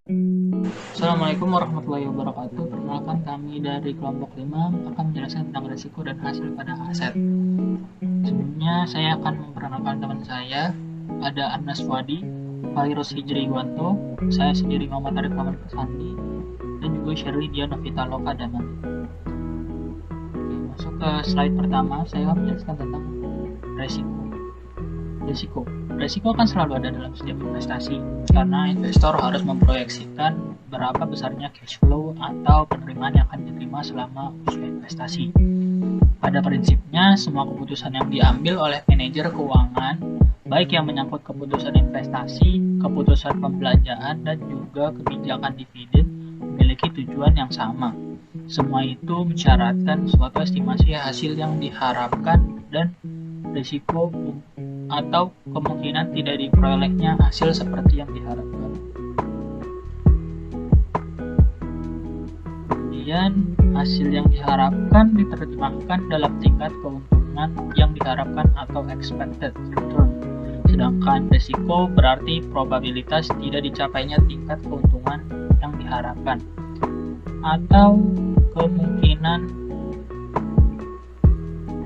Assalamualaikum warahmatullahi wabarakatuh. Perkenalkan, kami dari kelompok 5 akan menjelaskan tentang risiko dan hasil pada aset. Sebelumnya saya akan memperkenalkan teman saya. Ada Anas Wadi, Fairuz Hijri Iwanto, saya sendiri Muhammad Arif Rahman Kesandi, dan juga Sherly Diana Vitaloka Daman. Masuk ke slide pertama, saya akan menjelaskan tentang risiko. Risiko akan selalu ada dalam setiap investasi, karena investor harus memproyeksikan berapa besarnya cash flow atau penerimaan yang akan diterima selama usia investasi. Pada prinsipnya, semua keputusan yang diambil oleh manajer keuangan, baik yang menyangkut keputusan investasi, keputusan pembelanjaan, dan juga kebijakan dividen, memiliki tujuan yang sama. Semua itu mensyaratkan suatu estimasi hasil yang diharapkan dan risiko atau kemungkinan tidak diperolehnya hasil seperti yang diharapkan. Kemudian hasil yang diharapkan diterjemahkan dalam tingkat keuntungan yang diharapkan atau expected return. Sedangkan risiko berarti probabilitas tidak dicapainya tingkat keuntungan yang diharapkan atau kemungkinan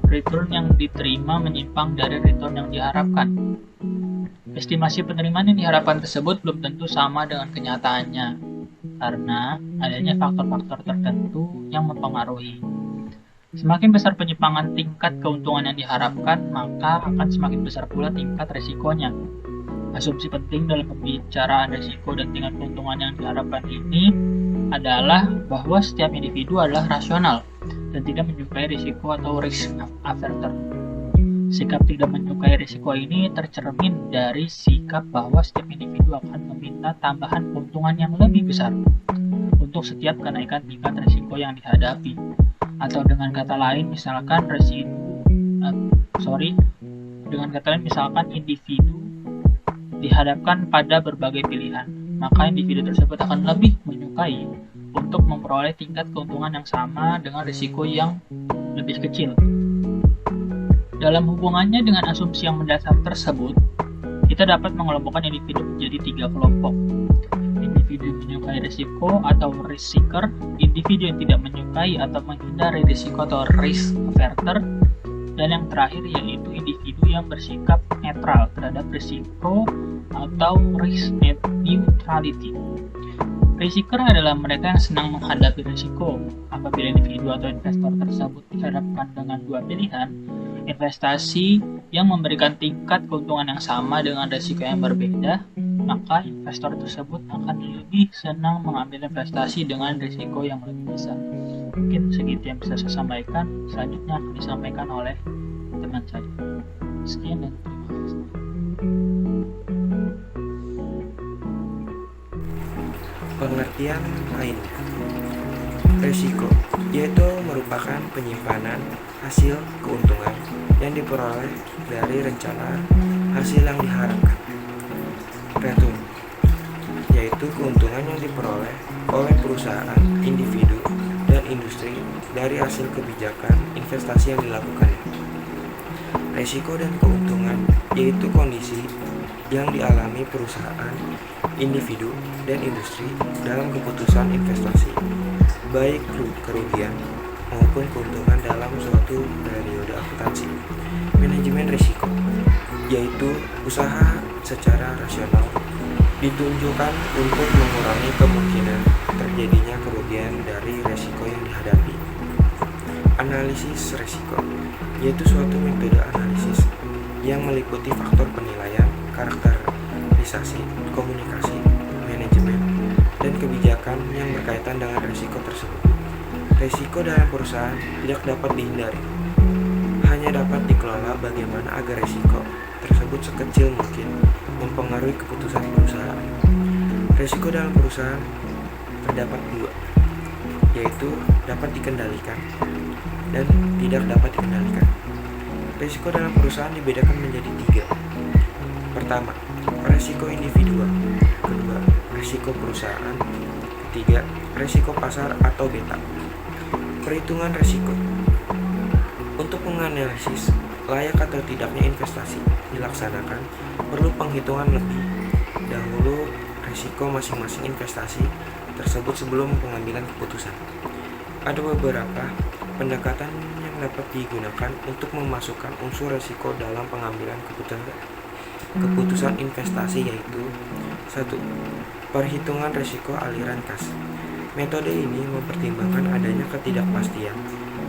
return yang diterima menyimpang dari return yang diharapkan. Estimasi penerimaan yang diharapkan tersebut belum tentu sama dengan kenyataannya, karena adanya faktor-faktor tertentu yang mempengaruhi. Semakin besar penyimpangan tingkat keuntungan yang diharapkan, maka akan semakin besar pula tingkat resikonya. Asumsi penting dalam pembicaraan risiko dan tingkat keuntungan yang diharapkan ini adalah bahwa setiap individu adalah rasional dan tidak menyukai risiko atau risk averter. Sikap tidak menyukai risiko ini tercermin dari sikap bahwa setiap individu akan meminta tambahan keuntungan yang lebih besar untuk setiap kenaikan tingkat risiko yang dihadapi. Atau dengan kata lain, misalkan individu dihadapkan pada berbagai pilihan, maka individu tersebut akan lebih menyukai untuk memperoleh tingkat keuntungan yang sama dengan risiko yang lebih kecil. Dalam hubungannya dengan asumsi yang mendasar tersebut, kita dapat mengelompokkan individu menjadi 3 kelompok. Individu yang menyukai risiko atau risk seeker, individu yang tidak menyukai atau menghindari risiko atau risk averter, dan yang terakhir yaitu individu yang bersikap netral terhadap risiko atau risk neutrality. Risiko adalah mereka yang senang menghadapi risiko. Apabila individu atau investor tersebut dihadapkan dengan dua pilihan, investasi yang memberikan tingkat keuntungan yang sama dengan risiko yang berbeda, maka investor tersebut akan lebih senang mengambil investasi dengan risiko yang lebih besar. Mungkin segitu yang bisa saya sampaikan. Selanjutnya akan disampaikan oleh teman saya. Sekian dan terima kasih. Pengertian lainnya, risiko yaitu merupakan penyimpanan hasil keuntungan yang diperoleh dari rencana hasil yang diharapkan. Return yaitu keuntungan yang diperoleh oleh perusahaan, individu, dan industri dari hasil kebijakan investasi yang dilakukannya. Risiko dan keuntungan yaitu kondisi yang dialami perusahaan, individu, dan industri dalam keputusan investasi, baik kerugian maupun keuntungan dalam suatu periode akuntansi. Manajemen risiko yaitu usaha secara rasional ditunjukkan untuk mengurangi kemungkinan terjadinya kerugian dari risiko yang dihadapi. Analisis risiko yaitu suatu metode analisis yang meliputi faktor penilaian, karakterisasi, komunikasi, manajemen, dan kebijakan yang berkaitan dengan risiko tersebut. Risiko dalam perusahaan tidak dapat dihindari, hanya dapat dikelola bagaimana agar risiko tersebut sekecil mungkin mempengaruhi keputusan perusahaan. Risiko dalam perusahaan terdapat dua, yaitu dapat dikendalikan dan tidak dapat dikendalikan. Risiko dalam perusahaan dibedakan menjadi 3. Pertama, risiko individual. Kedua, risiko perusahaan. Ketiga, risiko pasar atau beta. Perhitungan risiko. Untuk menganalisis layak atau tidaknya investasi dilaksanakan, perlu penghitungan lebih dahulu risiko masing-masing investasi tersebut sebelum pengambilan keputusan. Ada beberapa pendekatan yang dapat digunakan untuk memasukkan unsur risiko dalam pengambilan keputusan investasi, yaitu 1. Perhitungan risiko aliran kas. Metode ini mempertimbangkan adanya ketidakpastian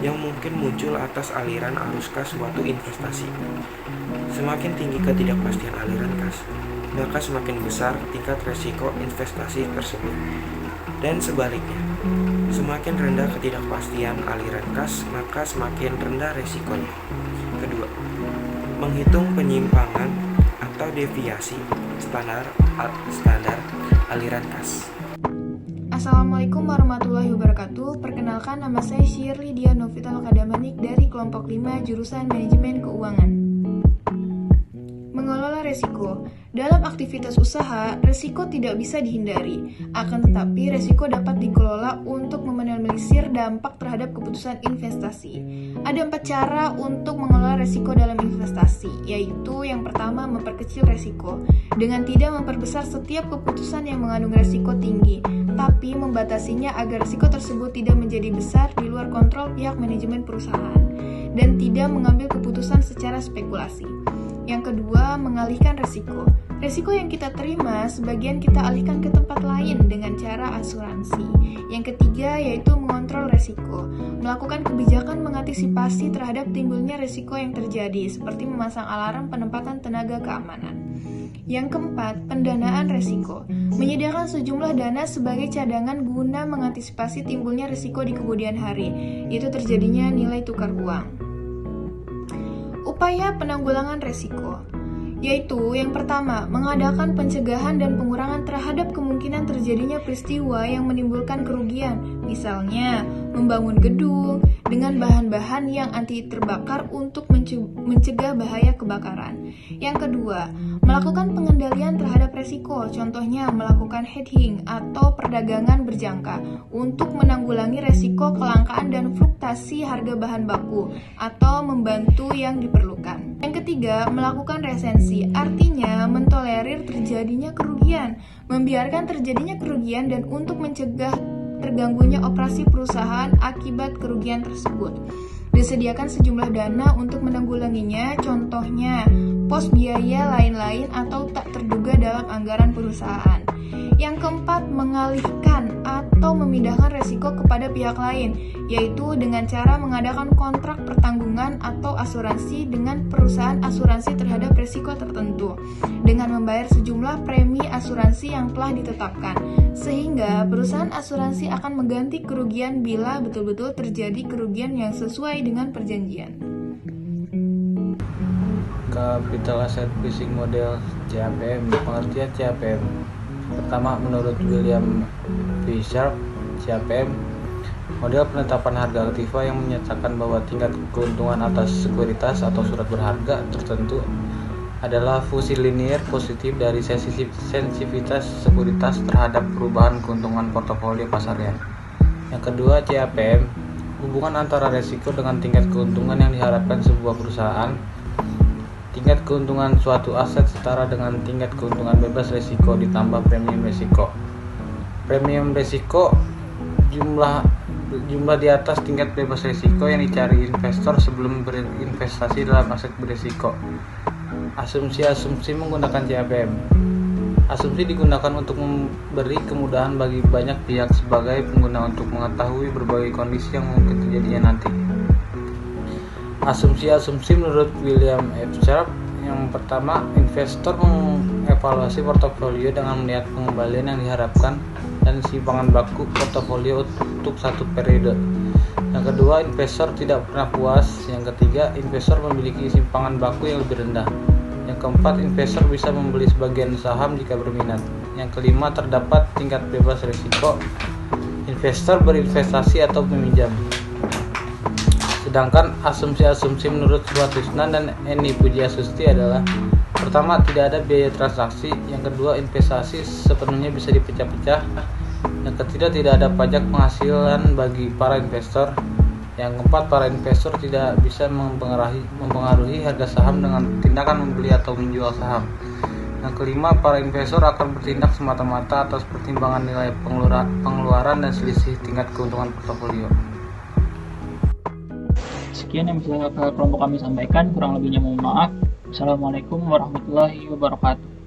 yang mungkin muncul atas aliran arus kas suatu investasi. Semakin tinggi ketidakpastian aliran kas, maka semakin besar tingkat risiko investasi tersebut. Dan sebaliknya, semakin rendah ketidakpastian aliran kas, maka semakin rendah risikonya. Kedua, menghitung penyimpangan atau deviasi standar aliran kas. Assalamualaikum warahmatullahi wabarakatuh. Perkenalkan, nama saya Shirley Dia Novital Akademanik dari kelompok 5 jurusan Manajemen Keuangan. Mengelola resiko. Dalam aktivitas usaha, resiko tidak bisa dihindari. Akan tetapi, resiko dapat dikelola untuk meminimalisir dampak terhadap keputusan investasi. Ada 4 cara untuk mengelola resiko dalam investasi, yaitu yang pertama, memperkecil resiko dengan tidak memperbesar setiap keputusan yang mengandung resiko tinggi, tapi membatasinya agar risiko tersebut tidak menjadi besar di luar kontrol pihak manajemen perusahaan dan tidak mengambil keputusan secara spekulasi. Yang kedua, mengalihkan risiko. Risiko yang kita terima, sebagian kita alihkan ke tempat lain dengan cara asuransi. Yang ketiga, yaitu mengontrol risiko. Melakukan kebijakan mengantisipasi terhadap timbulnya risiko yang terjadi, seperti memasang alarm penempatan tenaga keamanan. Yang keempat, pendanaan risiko. Menyediakan sejumlah dana sebagai cadangan guna mengantisipasi timbulnya risiko di kemudian hari, yaitu terjadinya nilai tukar uang. Upaya penanggulangan risiko, yaitu yang pertama, mengadakan pencegahan dan pengurangan terhadap kemungkinan terjadinya peristiwa yang menimbulkan kerugian, misalnya membangun gedung dengan bahan-bahan yang anti terbakar untuk mencegah bahaya kebakaran. Yang kedua, melakukan pengendalian terhadap risiko, contohnya melakukan hedging atau perdagangan berjangka untuk menanggulangi risiko kelangkaan dan fluktuasi harga bahan baku atau membantu yang diperlukan. Yang ketiga, melakukan resensi, artinya mentolerir terjadinya kerugian, membiarkan terjadinya kerugian dan untuk mencegah terganggunya operasi perusahaan akibat kerugian tersebut. Disediakan sejumlah dana untuk menanggulanginya, contohnya pos biaya lain-lain atau tak terduga dalam anggaran perusahaan. Yang keempat, mengalihkan atau memindahkan resiko kepada pihak lain, yaitu dengan cara mengadakan kontrak pertanggungan atau asuransi dengan perusahaan asuransi terhadap resiko tertentu, dengan membayar sejumlah premi asuransi yang telah ditetapkan, sehingga perusahaan asuransi akan mengganti kerugian bila betul-betul terjadi kerugian yang sesuai dengan perjanjian. Capital Asset Pricing Model CAPM. Pengertian CAPM. Pertama, menurut William P. Sharpe, CAPM model penetapan harga aktiva yang menyatakan bahwa tingkat keuntungan atas sekuritas atau surat berharga tertentu adalah fungsi linear positif dari sensitivitas sekuritas terhadap perubahan keuntungan portofolio pasarnya. Yang kedua, CAPM hubungan antara resiko dengan tingkat keuntungan yang diharapkan sebuah perusahaan. Tingkat keuntungan suatu aset setara dengan tingkat keuntungan bebas risiko ditambah premium risiko. Premium risiko jumlah di atas tingkat bebas risiko yang dicari investor sebelum berinvestasi dalam aset berisiko. Asumsi menggunakan CAPM. Asumsi digunakan untuk memberi kemudahan bagi banyak pihak sebagai pengguna untuk mengetahui berbagai kondisi yang mungkin terjadinya nanti. Asumsi menurut William F. Sharpe. Yang pertama, investor mengevaluasi portofolio dengan melihat pengembalian yang diharapkan dan simpangan baku portofolio untuk satu periode. Yang kedua, investor tidak pernah puas. Yang ketiga, investor memiliki simpangan baku yang lebih rendah. Yang keempat, investor bisa membeli sebagian saham jika berminat. Yang kelima, terdapat tingkat bebas risiko. Investor berinvestasi atau meminjam. Sedangkan asumsi menurut Suhatisna dan Eni Pujiasuti adalah: pertama, tidak ada biaya transaksi. Yang kedua, investasi sepenuhnya bisa dipecah-pecah. Yang ketiga, tidak ada pajak penghasilan bagi para investor. Yang keempat, para investor tidak bisa mempengaruhi harga saham dengan tindakan membeli atau menjual saham. Yang kelima, para investor akan bertindak semata-mata atas pertimbangan nilai pengeluaran dan selisih tingkat keuntungan portofolio. Sekian yang bisa kelompok kami sampaikan, kurang lebihnya mohon maaf. Assalamualaikum warahmatullahi wabarakatuh.